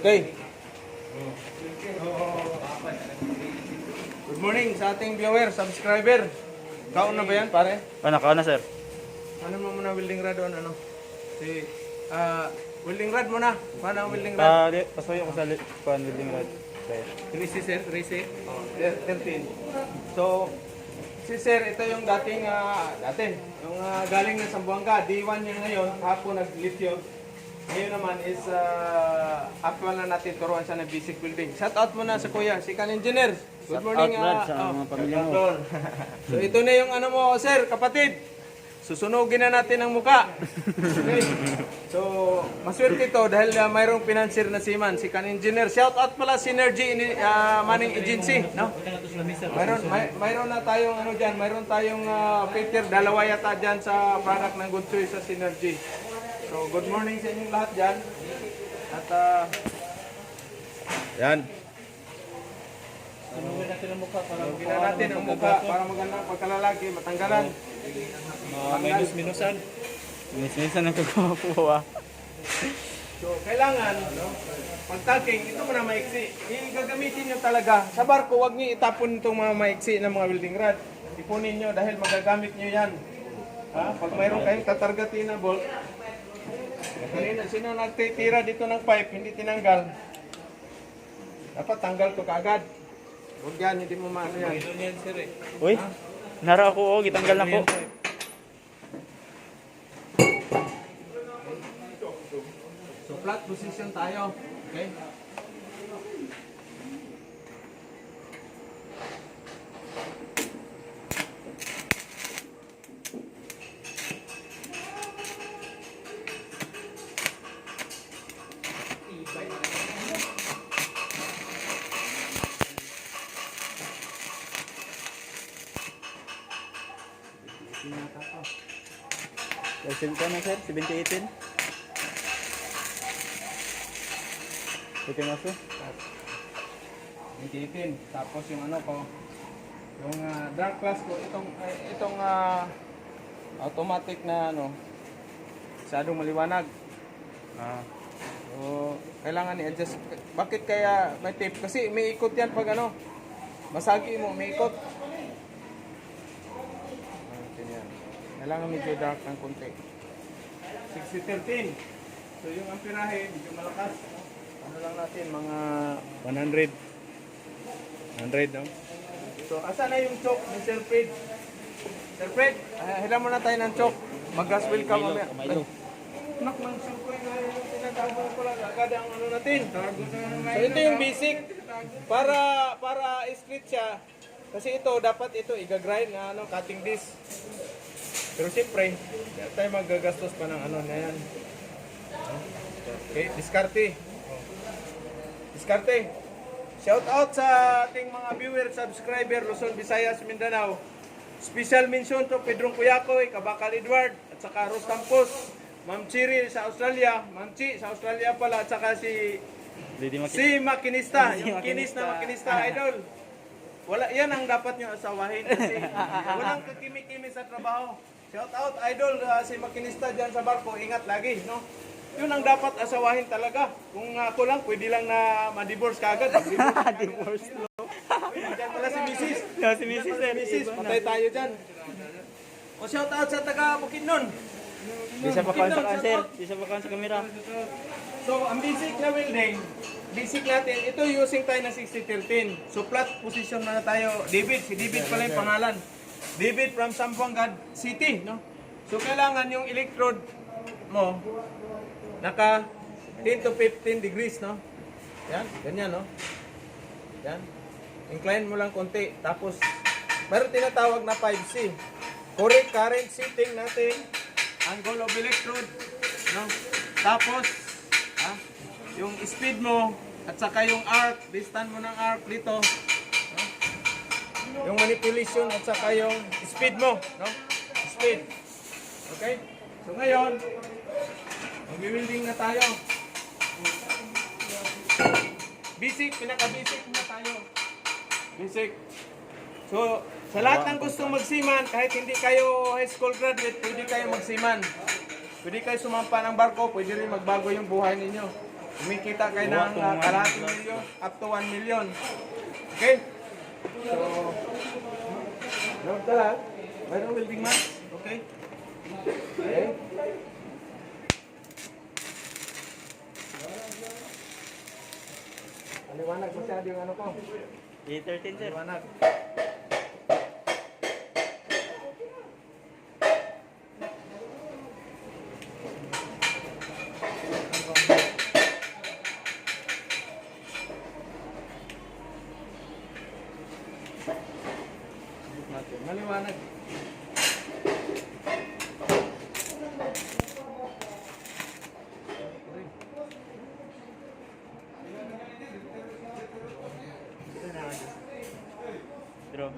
Okay. Good morning sa ating viewer, subscriber. Kaon na ba yan, pare? Nakaon na, sir. Ano mo muna welding rod on, ano? Si, welding rod muna. Paano ang welding rod? Pasuyo ko sa welding rod. Sir. 3C, sir? 3C? Oh, 13. So, si sir, ito yung dating, yung galing na Zamboanga. D1 niya ngayon, hapon nag-lithium. Ngayon naman is, actual na natin, turuan siya ng basic building. Shout out muna sa kuya, si Kan Engineer. Good morning. Shout out, sa mga pamilya mo. So, ito na yung ano mo, sir, kapatid. Susunugin na natin ang muka. Okay. So, maswerte ito dahil mayroong financier na seaman, si Kan Engineer. Shout out pala Synergy Manning Agency, no? Mayroon na tayong ano diyan, mayroon tayong filter, dalawa yata diyan sa product ng Good Choice sa Synergy. So, good morning sa inyong lahat diyan. At yan. Sunugin natin ang mukha para magandang pagkalalaki, matanggalan. Minus-minusan. Minus-minusan ang kagawa. So, kailangan, no, pag-tagging, ito muna maiksi. Gagamitin nyo talaga. Sa barko, huwag nyo itapon itong mga maiksi ng mga welding rod. Ipunin nyo dahil magagamit nyo yan. Ha? Pag mayroon kayong tatargatin na bolt, kanina, sino nagtitira dito ng pipe, hindi tinanggal, dapat tanggal to kaagad. Huwag yan, hindi mo maano yan. Uy, nara ako, gitanggal na ko. So, flat position tayo. Okay? Version ko na, sir, 7018. Ito yung aso. 18. Tapos yung ano ko, yung dark class ko, itong automatic na ano, masyadong maliwanag. So, kailangan i-adjust. Bakit kaya may tape? Kasi may ikot yan pag ano, masagi mo, may ikot. Kailangan medyo dark ng konti. 60-13. So yung amperahe, medyo malakas. Ano lang natin, mga 100. 100, no? So, asa na yung choke ni Sir Fred? Sir Fred, hila muna tayo ng choke. Mag-gas welcome mamaya. Nak ng sirkoy na yung tinatawag ko lang. Agad ang ano natin. So ito yung basic. Para split siya. Kasi ito, dapat ito i-grind na ano, cutting disc. Pero siyempre, tayo magagastos pa ng ano na yan. Okay, diskarte. Diskarte. Shout out sa ating mga viewer, subscriber, Luzon, Visayas, Mindanao. Special mention to Pedrong Kuyakoy, Kabakal Edward, at saka Ros Campos, Ma'am Chiri sa Australia, Ma'am Chi sa Australia pala, at saka si Makinista, yung kinis na Makinista, idol. Wala, yan ang dapat nyo asawahin kasi walang kakimi-kimi sa trabaho. Shout out, idol, si Makinista dyan sa barko, ingat lagi, no? Yun ang dapat asawahin talaga. Kung ako lang, pwede lang na ma-divorce kagad. Divorce no? Diyan pala si Mrs. Si Mrs. Patay tayo dyan. O shout out sa taga Bukidnon. Di siya pa sa cancer. Di siya pa sa camera. So, ang basic na welding, basic natin, ito using tayo ng 60-13. So, flat position na tayo. David, si David pala yung pangalan. David from Zamboanga City, no? So, kailangan yung electrode mo, naka 10 to 15 degrees, no? Yan, ganyan, no? Yan. Incline mo lang konti. Tapos, meron tinatawag na 5C. Correct current setting natin. Angle of electrode, no? Tapos, yung speed mo, at saka yung arc, distance mo ng arc dito, no? Yung manipulation, at saka yung speed mo, no? Speed. Okay? So, ngayon, mag-welding na tayo. Basic, pinaka-basic na tayo. Basic. So, sa lahat ng gustong magsiman, kahit hindi kayo high school graduate, pwede kayo magsiman. Pwede kayo sumampa ng barko, pwede rin magbago yung buhay ninyo. Kumikita kayo ng kalahating milyon up to 1 million. Okay? So, note ka lang. Mayroong welding mat. Okay? Okay? Aliwanag masyado yung ano ko. A13 sir. Aliwanag. Maliwanag. Bro.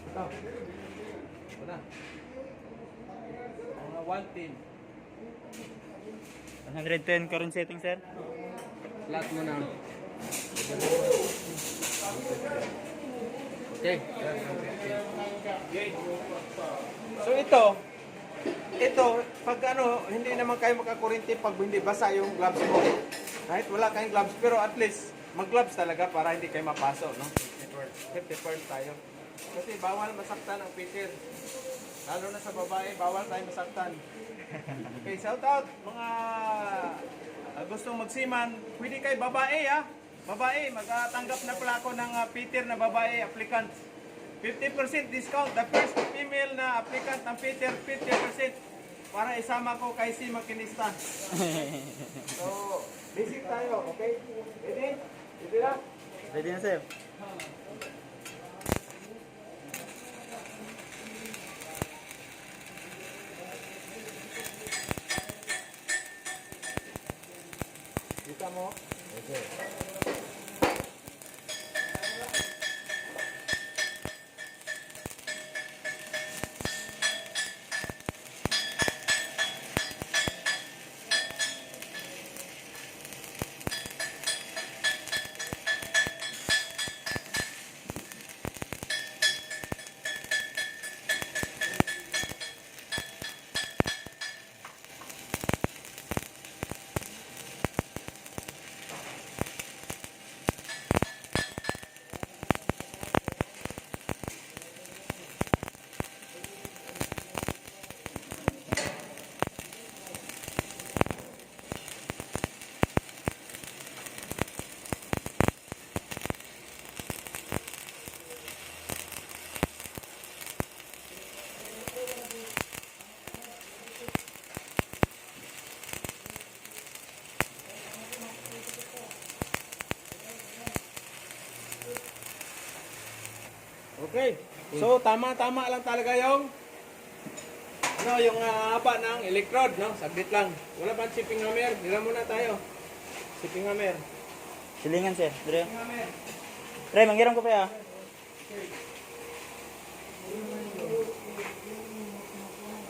Ito. Wala. Mga 110. 110 current setting sir. Flat mo na. Okay. So ito, pag ano, hindi naman kayo makakurinti pag hindi basa yung gloves mo. Kahit wala kayong gloves, pero at least mag-gloves talaga para hindi kayo mapaso, no? 50% tayo. Kasi bawal masaktan ang Peter. Lalo na sa babae, bawal tayo masaktan. Okay, shout out mga gustong magsiman. Pwede kayo babae, ha? Babae, magtanggap na pala ako ng Peter na babae applicant. 50% discount. The first female na applicant ng Peter, 50%. Para isama ko kay si Makinista. So, basic tayo, okay? Ready? Ready na? Ready na sir. Kita mo? Okay. Okay. So tama-tama lang talaga yung haba ng electrode, no? Saglit lang. Wala bang shipping hammer? Dila muna tayo. Shipping hammer. Silingan sir. Dire. Shipping hammer. Tre, manghiram ko pa ya.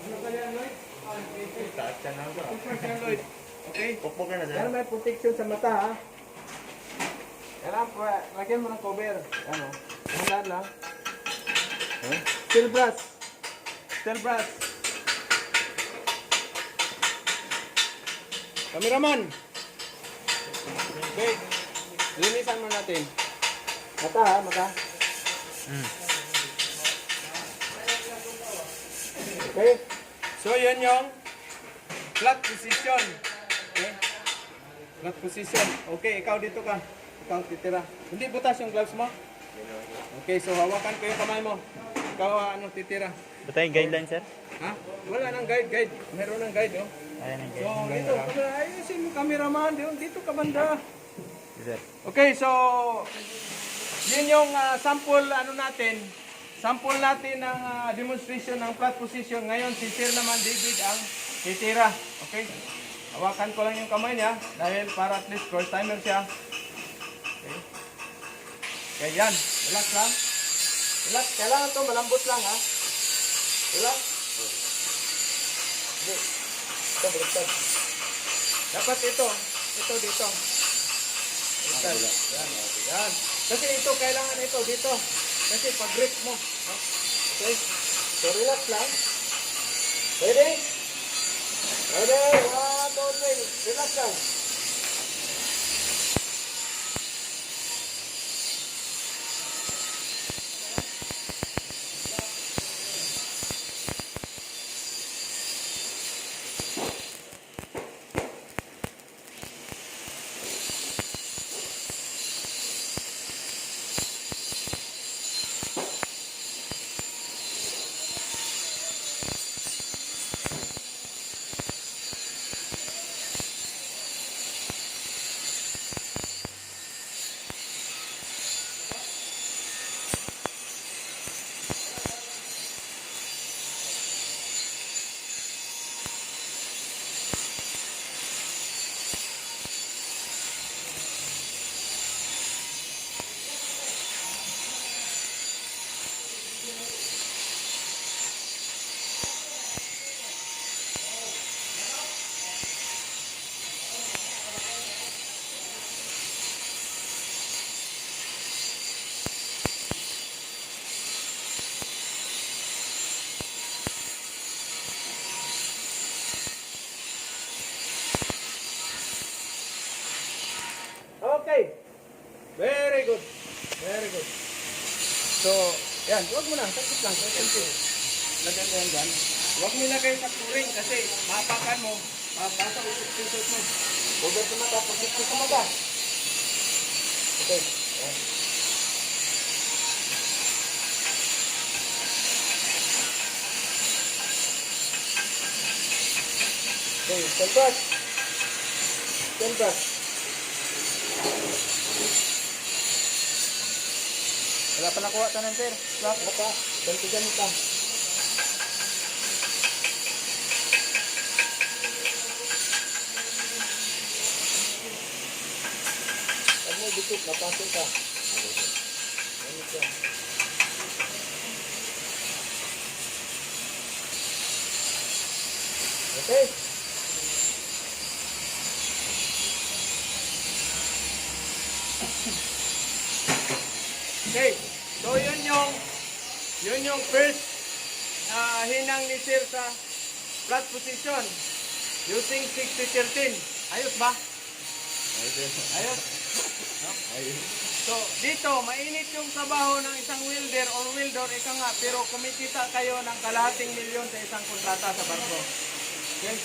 Ano ka yan, Lloyd? Taatsan na ako. Comfort yan, Lloyd. Okay? Pukpok na sir. Yan may protection sa mata, ha? Kailangan po, lagyan mo ng cover. Ano? Dahan lang. Steel brass. Steel brass. Cameraman. Okay. Linisan mo natin. Mata, ha? Mata. Okay. So, yun yung flat position. Okay. Flat position. Okay, ikaw dito ka. Ikaw titira. Hindi butas yung gloves mo? Okay, so hawakan ko yung kamay mo. Ikaw ano titira. Butay guideline sir. Ha? Wala nang guide. Meron ng guide, oh. Ayan ang So, guide. dito. Ayusin mo cameraman. Dito ka banda. Sir. Okay, so yun yung sample ano natin. Sample natin ng demonstration ng flat position. Ngayon, si Sir naman David ang titira. Okay? Hawakan ko lang yung kamay niya dahil para at least first timer siya. Okay. Kaya yan, relax lang. Relax, kailangan to malambot lang ha. Relax. Hindi. Ito, baliktad. Dapat ito dito. Baliktad. Yan, yan. Kasi ito, kailangan ito dito. Kasi pag-grip mo. No? Okay? So relax lang. Ready? Okay, 1, 2, 3. Relax lang. Okay. Very good. Very good. So, yan. Huwag mo na. Sakit lang. Sakit. Lagyan mo yan dyan. Huwag mo ilagay sa turing kasi mapakan mo. Mapasok yung pintot mo. Huwag sa mata. Pagkikit sa mata. Okay. Yan. Okay. Stand back. Stand back. Wala pa nakuha tanan, sir. Lock mo pa. Gantigan mo pa. Pag mo dikit, napasok ka. Ganit ka. Okay. Okay. So yun yung first hinang ni Sir sa flat position using 60-13. Ayos ba? Ayos. No? So dito, mainit yung trabaho ng isang welder or welder, ika nga, pero kumikita kayo ng kalahating milyon sa isang kontrata sa barko. Okay?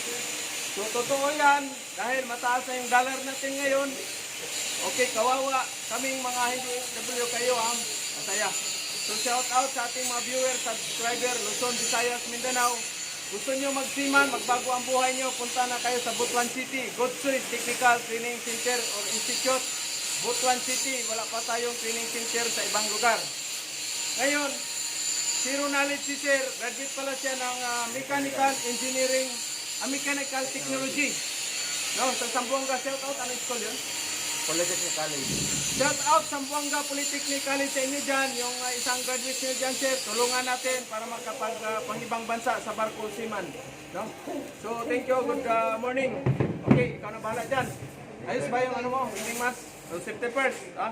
So totoo yan, dahil mataas na yung dollar natin ngayon. Okay, kawawa kaming mga hindi OFW kayo ang masaya. So shout out sa ating mga viewers, subscriber, Luzon, Visayas, Mindanao. Gusto nyo magsiman, magbago ang buhay nyo, punta na kayo sa Butuan City, Godsoy Technical Training Center or Institute. Butuan City, wala pa tayong training center sa ibang lugar. Ngayon, zero knowledge si Sir, graduate pala siya ng Mechanical Engineering, Mechanical Technology. No, sa Zamboanga, shout out, anong school yun? Polytechnic College. Shout out Zamboanga Polytechnic College sa inyo dyan, yung isang graduate nyo dyan, sir. Tulungan natin para makapag-pangibang bansa sa barko Seaman. No? So, thank you. Good morning. Okay, ikaw na bahala dyan. Ayos ba yung ano mo? Hindi mas? So, safety first. Ha?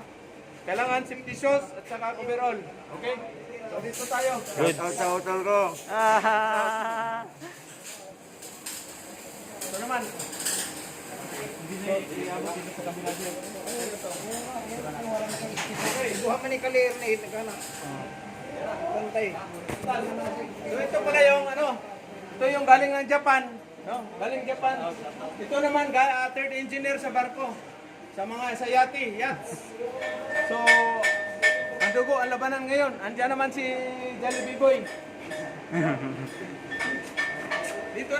Kailangan safety shoes at saka overall. Okay? So, dito tayo. Good. Shout out sa hotel ko. Ah. Ito naman. Okay, buha man ni kalir na ito kana. Bantay. So ito pala yung ano, ito yung galing ng Japan, no? Galing Japan. Ito naman third engineer sa barko. Sa mga sa yachts. So ang dugo ang labanan ngayon. Andiyan naman si Jollibee Boy. Ito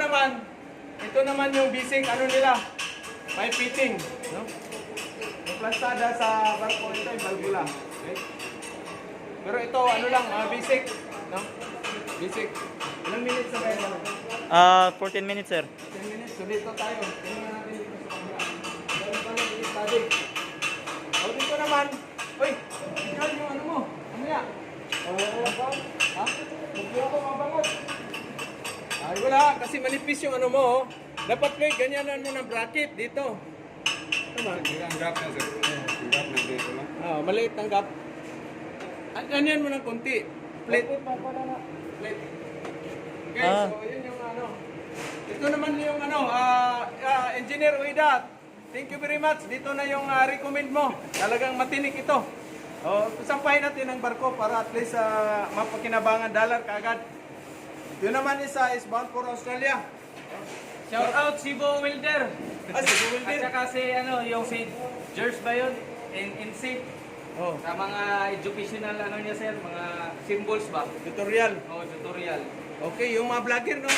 naman yung basic ano nila. Pipe fitting, no? Yung plastada sa barko ito yung valvula. Okay? Pero ito ano lang, basic, no? Basic. Ilang minutes na kayo? 14 minutes, sir. 10 minutes. So dito tayo. Tingnan natin dito sa camera. Meron pa lang i-study. O dito naman. Uy, tingnan yung ano mo. Ano ya? Ha? Magbiyo ko mabangot. Ay wala, kasi manipis yung ano mo. Dapat Floyd, ganyanan mo ng bracket dito. Tama? Ang gap na sir. Ang gap na dito lang. Maliit ang gap. Ganyan mo ng konti. Plate. Plate. Okay, so yun yung ano. Ito naman yung Engineer Uida. Thank you very much. Dito na yung recommend mo. Talagang matinik ito. Sampahin natin ang barko para at least mapakinabangan dollar kaagad. Yun naman isa is bound for Australia. Shout out Cebu Wilder. Cebu At Wilder. saka yung si Jers ba yun? NC. Oh, Sa mga educational niya sir, mga symbols ba? tutorial. Tutorial. Okay, yung mga vlogger, no?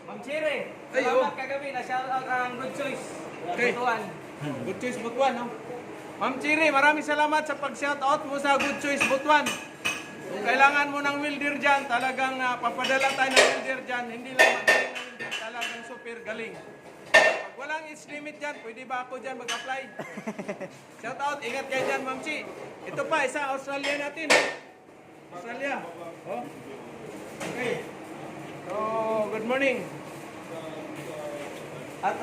Ma'am Chire, Ay, salamat oh. kagabi na shout out ang Good Choice. Okay. Butuan. Good Choice Butuan, no? Ma'am Chiri, maraming salamat sa pag-shoutout mo sa Good Choice Butuan. Kung kailangan mo ng welder dyan, talagang papadala tayo ng welder dyan. Hindi lang magaling ng welder, talagang super galing. Pag walang age limit dyan, pwede ba ako dyan mag-apply? Shoutout, ingat kayo dyan, Ma'am Chi. Ito pa, isa Australia natin. Australia. Oh. Okay. So, good morning. At,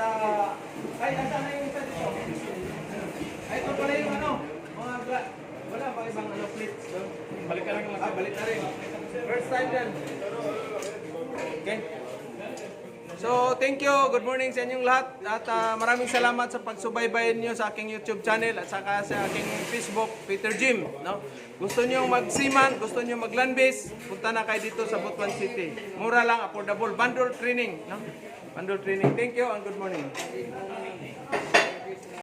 ay, nasa na yung isa dito? Ay, ito pala yung wala ba ibang plates? So, balik ka lang. Balik na rin. First time din. Okay. So, thank you. Good morning sa inyong lahat. At maraming salamat sa pagsubaybayan niyo sa aking YouTube channel at saka sa aking Facebook, Peter Jim. No? Gusto niyo magsiman, gusto niyo mag-land base, punta na kayo dito sa Butuan City. Mura lang, affordable. Bundle training. No? Bundle training. Thank you and good morning.